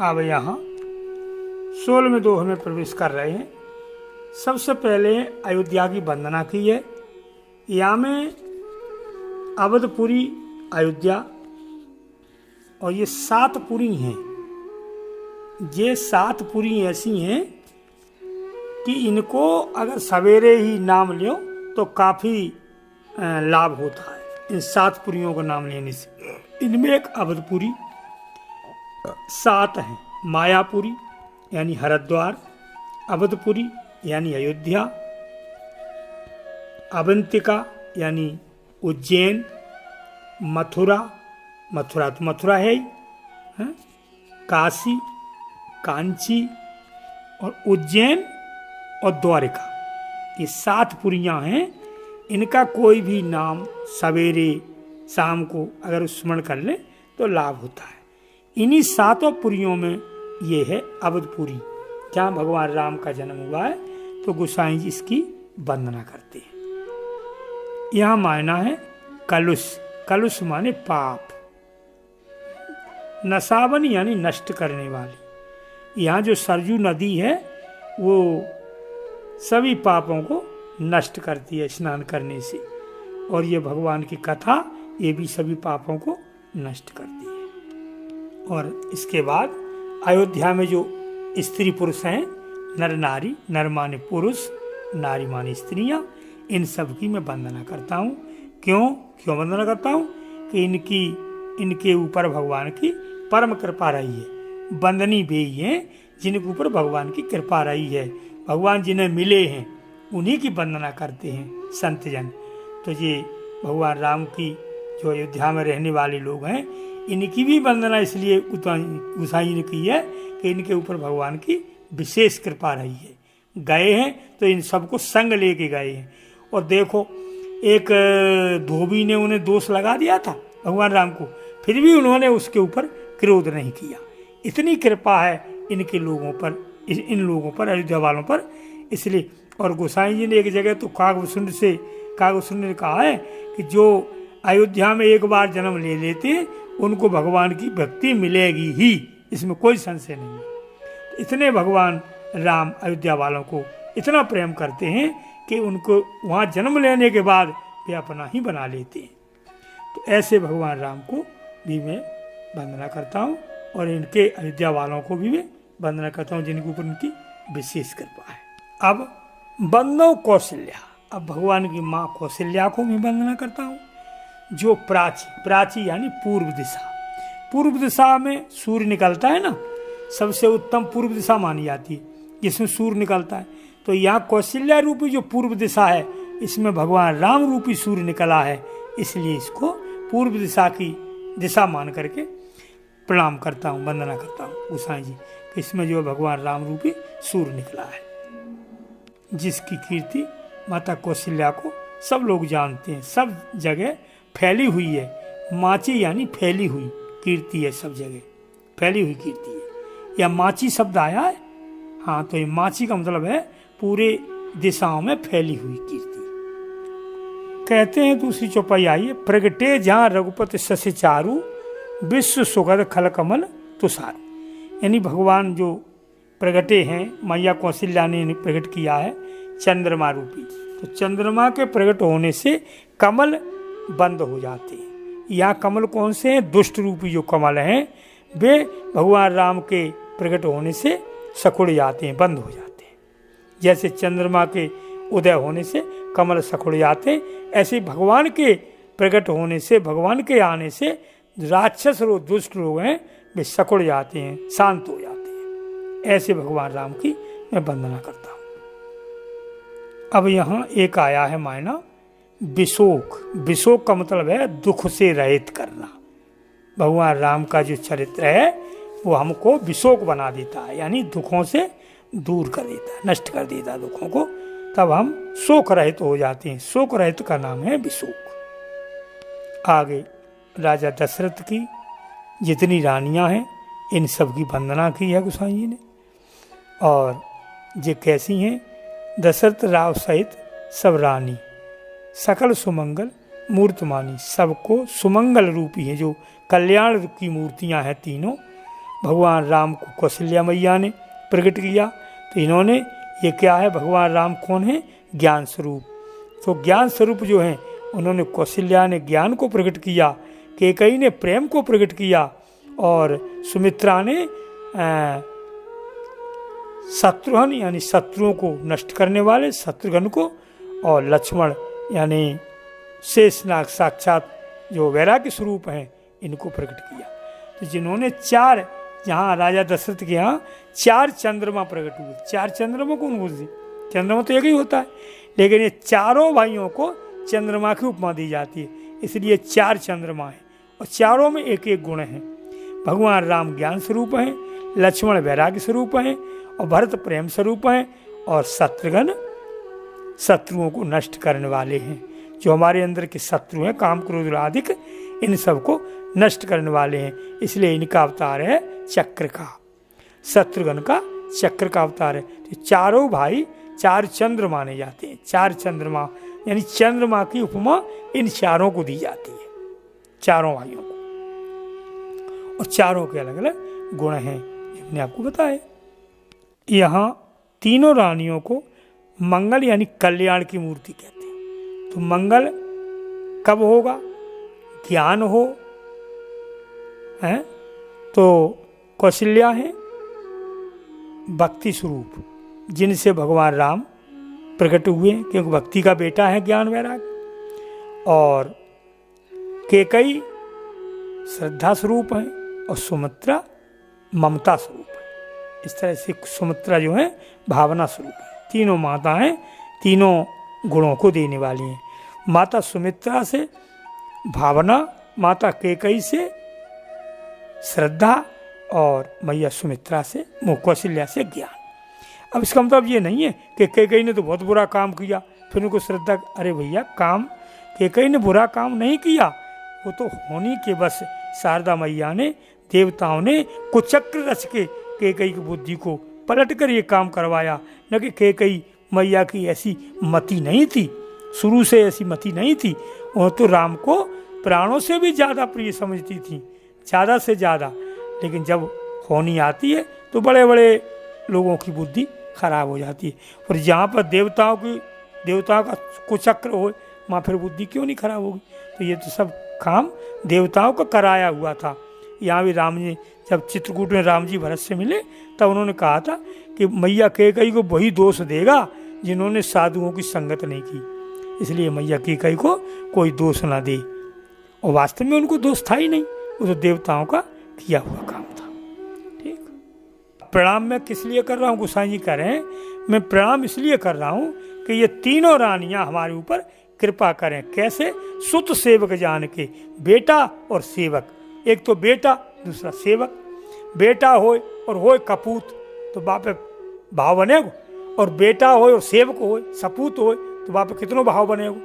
अब यहाँ 16वें दोह में प्रवेश कर रहे हैं। सबसे पहले अयोध्या की वंदना की है। यहाँ में अवधपुरी अयोध्या और ये 7 पुरी हैं। ये 7 पुरी ऐसी हैं कि इनको अगर सवेरे ही नाम लो तो काफ़ी लाभ होता है इन 7 पुरियों का नाम लेने से। इनमें एक अवधपुरी, 7 हैं मायापुरी यानी हरिद्वार, अवधपुरी यानी अयोध्या, अवंतिका यानी उज्जैन, मथुरा, मथुरा तो मथुरा है ही, काशी, कांची और उज्जैन और द्वारिका, ये 7 पुरियां हैं। इनका कोई भी नाम सवेरे शाम को अगर स्मरण कर ले तो लाभ होता है। इन्हीं 7 पुरियों में ये है अवधपुरी, जहाँ भगवान राम का जन्म हुआ है, तो गोसाई जी इसकी वंदना करते हैं। यहाँ मायना है कलुष, कलुष माने पाप, नसावन यानी नष्ट करने वाली। यहाँ जो सरजू नदी है वो सभी पापों को नष्ट करती है स्नान करने से, और ये भगवान की कथा ये भी सभी पापों को नष्ट करती है। और इसके बाद अयोध्या में जो स्त्री पुरुष हैं, नर नारी, नर माने पुरुष, नारी माने स्त्रियां, इन सब की मैं वंदना करता हूँ। क्यों वंदना करता हूँ कि इनके ऊपर भगवान की परम कृपा रही है। वंदनी वे ही हैं जिनके ऊपर भगवान की कृपा रही है। भगवान जिन्हें मिले हैं उन्हीं की वंदना करते हैं संत जन। तो ये भगवान राम की जो अयोध्या में रहने वाले लोग हैं, इनकी भी वंदना इसलिए गोसाई ने की है कि इनके ऊपर भगवान की विशेष कृपा रही है। गए हैं तो इन सबको संग लेके गए हैं। और देखो, एक धोबी ने उन्हें दोष लगा दिया था भगवान राम को, फिर भी उन्होंने उसके ऊपर क्रोध नहीं किया। इतनी कृपा है इनके लोगों पर, इन लोगों पर, अयोध्या वालों पर, इसलिए। और गोसाई जी ने एक जगह तो कागभूषुंड ने कहा है कि जो अयोध्या में एक बार जन्म ले लेते हैं उनको भगवान की भक्ति मिलेगी ही, इसमें कोई संशय नहीं है। इतने भगवान राम अयोध्या वालों को इतना प्रेम करते हैं कि उनको वहाँ जन्म लेने के बाद वे अपना ही बना लेते हैं। तो ऐसे भगवान राम को भी मैं वंदना करता हूँ, और इनके अयोध्या वालों को भी मैं वंदना करता हूँ जिनके ऊपर उनकी विशेष कृपा है। अब बंदो कौशल्या, अब भगवान की माँ कौशल्या को मैं वंदना करता हूँ, जो प्राची यानी पूर्व दिशा में सूर्य निकलता है ना, सबसे उत्तम पूर्व दिशा मानी जाती है जिसमें सूर्य निकलता है। तो यहाँ कौशल्या रूपी जो पूर्व दिशा है, इसमें भगवान राम रूपी सूर्य निकला है, इसलिए इसको पूर्व दिशा की दिशा मान करके प्रणाम करता हूँ, वंदना करता हूँ गोसाई जी। इसमें जो भगवान राम रूपी सूर्य निकला है, जिसकी कीर्ति माता कौशल्या को सब लोग जानते हैं, सब जगह फैली हुई है। माची यानी फैली हुई कीर्ति है, सब जगह फैली हुई कीर्ति है। या माची शब्द आया है, हाँ, तो ये माची का मतलब है पूरे दिशाओं में फैली हुई कीर्ति। कहते हैं दूसरी चौपाई आई है, प्रगटे जहाँ रघुपति शशि चारु, विश्व सुगध खल कमल तुषार। यानी भगवान जो प्रगटे हैं, मैया कौशल्या ने प्रकट किया है चंद्रमा रूपी, तो चंद्रमा के प्रकट होने से कमल बंद हो जाते हैं। यहाँ कमल कौन से हैं? दुष्ट रूपी जो कमल हैं वे भगवान राम के प्रकट होने से सकुड़ जाते हैं, बंद हो जाते हैं। जैसे चंद्रमा के उदय होने से कमल सकुड़ जाते हैं, ऐसे भगवान के प्रकट होने से, भगवान के आने से राक्षस लोग, दुष्ट लोग हैं, वे सकुड़ जाते हैं, शांत हो जाते हैं। ऐसे भगवान राम की मैं वंदना करता हूँ। अब यहाँ एक आया है मायना विशोक। विशोक का मतलब है दुख से रहित करना। भगवान राम का जो चरित्र है वो हमको विशोक बना देता है, यानी दुखों से दूर कर देता है, नष्ट कर देता है दुखों को, तब हम शोक रहित हो जाते हैं। शोक रहित का नाम है विशोक। आगे राजा दशरथ की जितनी रानियां हैं इन सब की वंदना की है गोसाई जी ने। और ये कैसी हैं? दशरथ राव सहित सब रानी सकल सुमंगल मूर्तमानी, सबको सुमंगल रूपी है, जो कल्याण की मूर्तियां हैं तीनों, भगवान राम को कौशल्या मैया ने प्रकट किया। तो इन्होंने ये क्या है, भगवान राम कौन है, ज्ञान स्वरूप। तो ज्ञान स्वरूप जो है उन्होंने, कौशल्या ने ज्ञान को प्रकट किया, कैकेयी ने प्रेम को प्रकट किया और सुमित्रा ने शत्रुघ्न यानी शत्रुओं को नष्ट करने वाले शत्रुघ्न को, और लक्ष्मण यानी शेषनाग साक्षात जो वैराग्य स्वरूप हैं इनको प्रकट किया। तो जिन्होंने चार, यहाँ राजा दशरथ के यहाँ 4 चंद्रमा प्रकट हुए। 4 चंद्रमा कौन बोलते, चंद्रमा तो एक ही होता है, लेकिन ये चारों भाइयों को चंद्रमा की उपमा दी जाती है, इसलिए 4 चंद्रमा है और चारों में एक एक गुण है। भगवान राम ज्ञान स्वरूप हैं, लक्ष्मण वैराग्य स्वरूप हैं और भरत प्रेम स्वरूप हैं और शत्रुघ्न शत्रुओं को नष्ट करने वाले हैं। जो हमारे अंदर के शत्रु हैं, काम क्रोध आदिक, इन सबको नष्ट करने वाले हैं। इसलिए इनका अवतार है चक्र का, शत्रुघ्न का चक्र का अवतार है। तो चारों भाई 4 चंद्र माने जाते हैं। 4 चंद्रमा यानी चंद्रमा की उपमा इन चारों को दी जाती है, चारों भाइयों को, और चारों के अलग अलग गुण हैं, मैंने आपको बताया। यहाँ तीनों रानियों को मंगल यानी कल्याण की मूर्ति कहते हैं। तो मंगल कब होगा, ज्ञान हो है, तो कौशल्या है भक्ति स्वरूप, जिनसे भगवान राम प्रकट हुए, क्योंकि भक्ति का बेटा है ज्ञान वैराग। और कैकेयी श्रद्धा स्वरूप है और सुमित्रा ममता स्वरूप है। इस तरह से सुमित्रा जो है भावना स्वरूप है। तीनों माताएं तीनों गुणों को देने वाली हैं। माता सुमित्रा से भावना, माता कैकेयी से श्रद्धा और मैया सुमित्रा से, कौशल्या से ज्ञान। अब इसका मतलब ये नहीं है कि कैकेयी ने तो बहुत बुरा काम किया फिर उनको श्रद्धा, अरे भैया काम कैकेयी ने बुरा काम नहीं किया, वो तो होनी के बस शारदा मैया ने, देवताओं ने कुचक्र रच के कैकेयी की बुद्धि को पलट कर ये काम करवाया। न कि कैकेयी मैया की ऐसी मति नहीं थी, शुरू से ऐसी मति नहीं थी। वो तो राम को प्राणों से भी ज़्यादा प्रिय समझती थी, ज़्यादा से ज़्यादा। लेकिन जब होनी आती है तो बड़े बड़े लोगों की बुद्धि खराब हो जाती है। और जहाँ पर देवताओं का कुचक्र हो, वहाँ फिर बुद्धि क्यों नहीं खराब होगी। तो ये तो सब काम देवताओं का कराया हुआ था। यहाँ भी राम जी, जब चित्रकूट में राम जी भरत से मिले तब उन्होंने कहा था कि मैया कैकेयी को वही दोष देगा जिन्होंने साधुओं की संगत नहीं की, इसलिए मैया कैकेयी को कोई दोष ना दे। और वास्तव में उनको दोष था ही नहीं, वो तो देवताओं का किया हुआ काम था। ठीक, प्रणाम मैं किस लिए कर रहा हूँ, गोसाई जी कह रहे हैं मैं प्रणाम इसलिए कर रहा हूँ कि ये तीनों रानियां हमारे ऊपर कृपा करें। कैसे, सुत सेवक जान के, बेटा और सेवक, एक तो बेटा दूसरा सेवक। बेटा होए और होए कपूत तो बाप भाव बनेगो, और बेटा होए और सेवक होए सपूत होए तो बाप कितनों भाव बनेगो।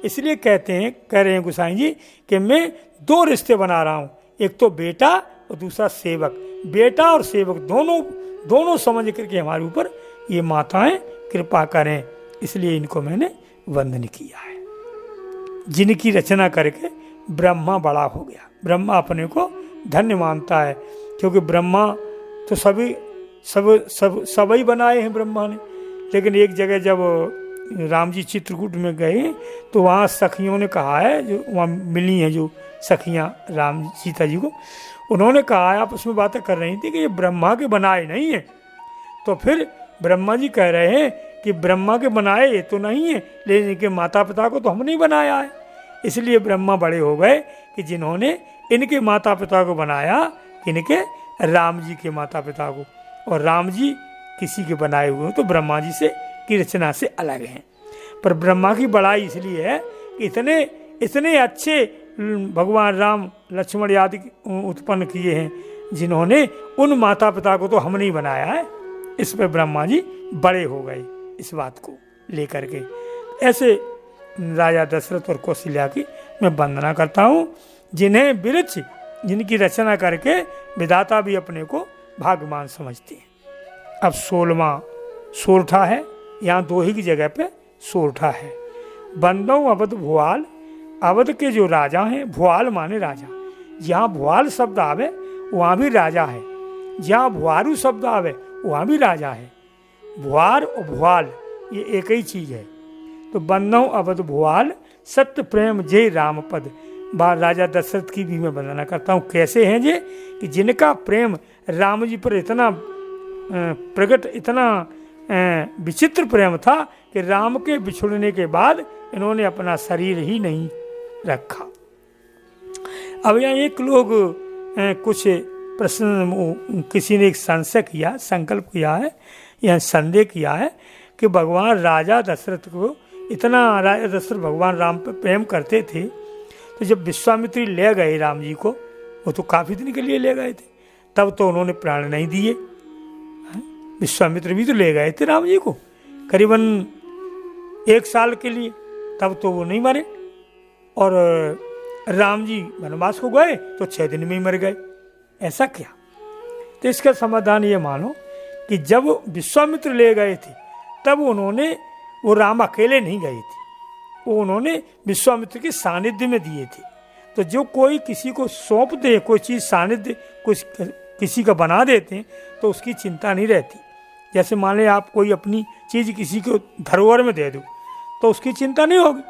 इसलिए कह रहे हैं गोसाई जी कि मैं 2 रिश्ते बना रहा हूँ, एक तो बेटा और दूसरा सेवक। बेटा और सेवक दोनों समझ करके हमारे ऊपर ये माताएं कृपा करें, इसलिए इनको मैंने वंदन किया है। जिनकी रचना करके ब्रह्मा बड़ा हो गया। ब्रह्मा अपने को धन्य मानता है, क्योंकि ब्रह्मा तो सभी बनाए हैं ब्रह्मा ने। लेकिन एक जगह जब राम जी चित्रकूट में गए तो वहाँ सखियों ने कहा है, जो वहाँ मिली हैं जो सखियाँ राम सीता जी को, उन्होंने कहा है, आपस में बातें कर रही थी कि ये ब्रह्मा के बनाए नहीं है। तो फिर ब्रह्मा जी कह रहे हैं कि ब्रह्मा के बनाए ये तो नहीं है, लेकिन इनके माता पिता को तो हमने ही बनाया है। इसलिए ब्रह्मा बड़े हो गए कि जिन्होंने इनके माता पिता को बनाया, इनके राम जी के माता पिता को, और राम जी किसी के बनाए हुए तो ब्रह्मा जी से की रचना से अलग हैं। पर ब्रह्मा की बड़ाई इसलिए है कि इतने अच्छे भगवान राम लक्ष्मण आदि उत्पन्न किए हैं, जिन्होंने उन माता पिता को तो हमने ही बनाया है। इस पर ब्रह्मा जी बड़े हो गए इस बात को लेकर के। ऐसे राजा दशरथ और कौशल्या की मैं वंदना करता हूँ, जिन्हें वृक्ष, जिनकी रचना करके विधाता भी अपने को भाग्यवान समझते हैं। अब 16वां सोरठा है, यहाँ 2 ही की जगह पे सोरठा है। बंदौ अवध भुआल, अवध के जो राजा हैं, भुआल माने राजा, जहाँ भुआल शब्द आवे वहाँ भी राजा है। जहाँ भुआरू शब्द आवे वहाँ भी राजा है। भुआर और भुआल ये एक ही चीज है। तो बंधौ अवध भुआल सत्य प्रेम जय राम पद। राजा दशरथ की भी मैं वंदना करता हूँ। कैसे हैं जे कि जिनका प्रेम राम जी पर इतना प्रकट, इतना विचित्र प्रेम था कि राम के बिछुड़ने के बाद इन्होंने अपना शरीर ही नहीं रखा। अब यहाँ एक लोग कुछ प्रश्न, किसी ने एक संशय किया, संकल्प किया है या संदेह किया है कि भगवान राजा दशरथ को इतना, राजा दशरथ भगवान राम पर प्रेम करते थे, तो जब विश्वामित्री ले गए राम जी को, वो तो काफी दिन के लिए ले गए थे, तब तो उन्होंने प्राण नहीं दिए। विश्वामित्र भी तो ले गए थे राम जी को करीबन 1 साल के लिए, तब तो वो नहीं मरे। और राम जी वनवास को गए तो 6 दिन में ही मर गए। ऐसा क्या? तो इसका समाधान ये मानो कि जब विश्वामित्र ले गए थे तब उन्होंने, वो राम अकेले नहीं गए थे, वो उन्होंने विश्वामित्र के सानिध्य में दिए थे। तो जो कोई किसी को सौंप दे, कोई चीज़ सानिध्य कुछ किसी का बना देते हैं तो उसकी चिंता नहीं रहती। जैसे मान लें आप कोई अपनी चीज़ किसी को धरोहर में दे दो तो उसकी चिंता नहीं होगी,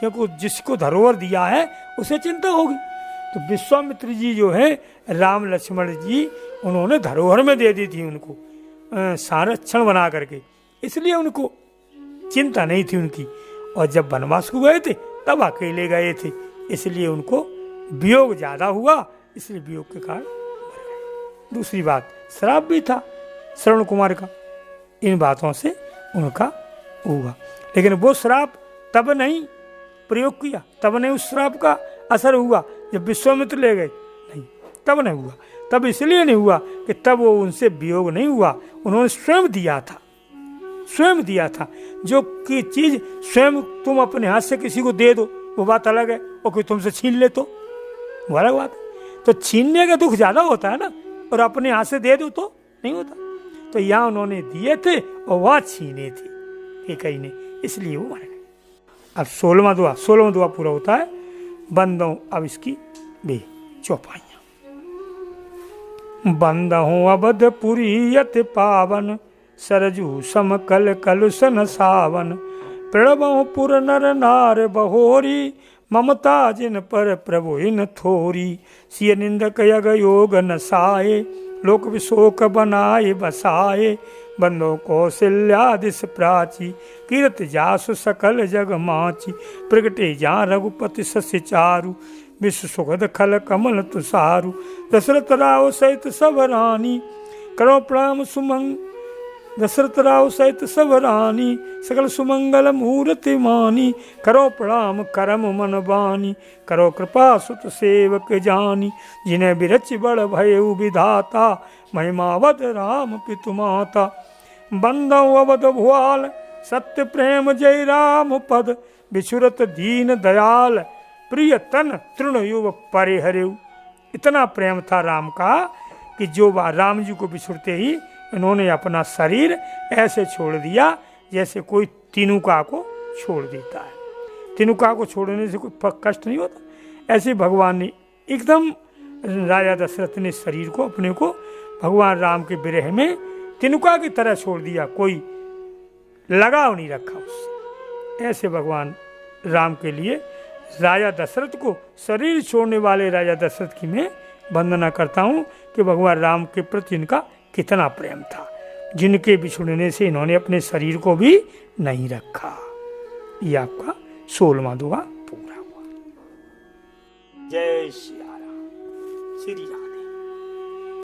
क्योंकि जिसको धरोहर दिया है उसे चिंता होगी। तो विश्वामित्र जी जो है राम लक्ष्मण जी, उन्होंने धरोहर में दे दी थी उनको संरक्षण बना करके, इसलिए उनको चिंता नहीं थी उनकी। और जब वनवास को गए थे तब अकेले गए थे, इसलिए उनको वियोग ज्यादा हुआ, इसलिए वियोग के कारण मर गए। दूसरी बात, श्राप भी था श्रवण कुमार का, इन बातों से उनका हुआ। लेकिन वो श्राप तब नहीं प्रयोग किया, तब नहीं उस श्राप का असर हुआ जब विश्वामित्र ले गए, नहीं, तब नहीं हुआ। तब इसलिए नहीं हुआ कि तब वो उनसे वियोग नहीं हुआ, उन्होंने स्वयं दिया था, स्वयं दिया था। जो की चीज स्वयं तुम अपने हाथ से किसी को दे दो वो बात अलग है, और कोई तुमसे छीन ले तो वो अलग बात है। तो छीनने का दुख ज्यादा होता है ना, और अपने हाथ से दे दो तो नहीं होता। तो यहाँ उन्होंने दिए थे और वह छीने थे एक ही ने, इसलिए वो मर गए। अब 16वां दुआ पूरा होता है। बंदों अब इसकी बे चौपाइयां। बंदहूँ अवधपुरी यति पावन, सरजू सम कल कलुषन सावन। प्रणबहु पुर नर नार बहोरी, ममता जिन पर प्रभु इन थोरी। सिय निंदक यग योग नसाए, लोक विशोक बनाए बसाए। बंदो कौशल्यादिस प्राची, कीरत जासु सकल जग माची। प्रगटे जा रघुपति सस्य चारु, विश्व सुखद खल कमल तुषारु। दशरथ राव सहित सब रानी, करो प्रणाम सुमंग। दशरथ राव सहित सब रानी, सकल सुमंगल मूर्ति मानी। करो प्रणाम करम मन बानी, करो कृपा सुत सेवक जानी। जिन्हें बिरच बड़ भयउ विधाता, महिमावत राम पितु माता। बंदौ अवध भुआल, सत्य प्रेम जय राम पद। बिछुरत दीन दयाल, प्रिय तन तृण युव परिहरेउ। इतना प्रेम था राम का कि जो राम जी को बिछुड़ते ही इन्होंने अपना शरीर ऐसे छोड़ दिया जैसे कोई तिनुका को छोड़ देता है। तिनुका को छोड़ने से कोई कष्ट नहीं होता, ऐसे भगवान ने एकदम, राजा दशरथ ने शरीर को अपने को भगवान राम के विरह में तिनुका की तरह छोड़ दिया, कोई लगाव नहीं रखा उससे। ऐसे भगवान राम के लिए राजा दशरथ को, शरीर छोड़ने वाले राजा दशरथ की मैं वंदना करता हूँ कि भगवान राम के प्रति इनका कितना प्रेम था, जिनके बिछुड़ने से इन्होंने अपने शरीर को भी नहीं रखा। ये आपका 16वां दुआ पूरा हुआ। जय श्री राम, श्री राम।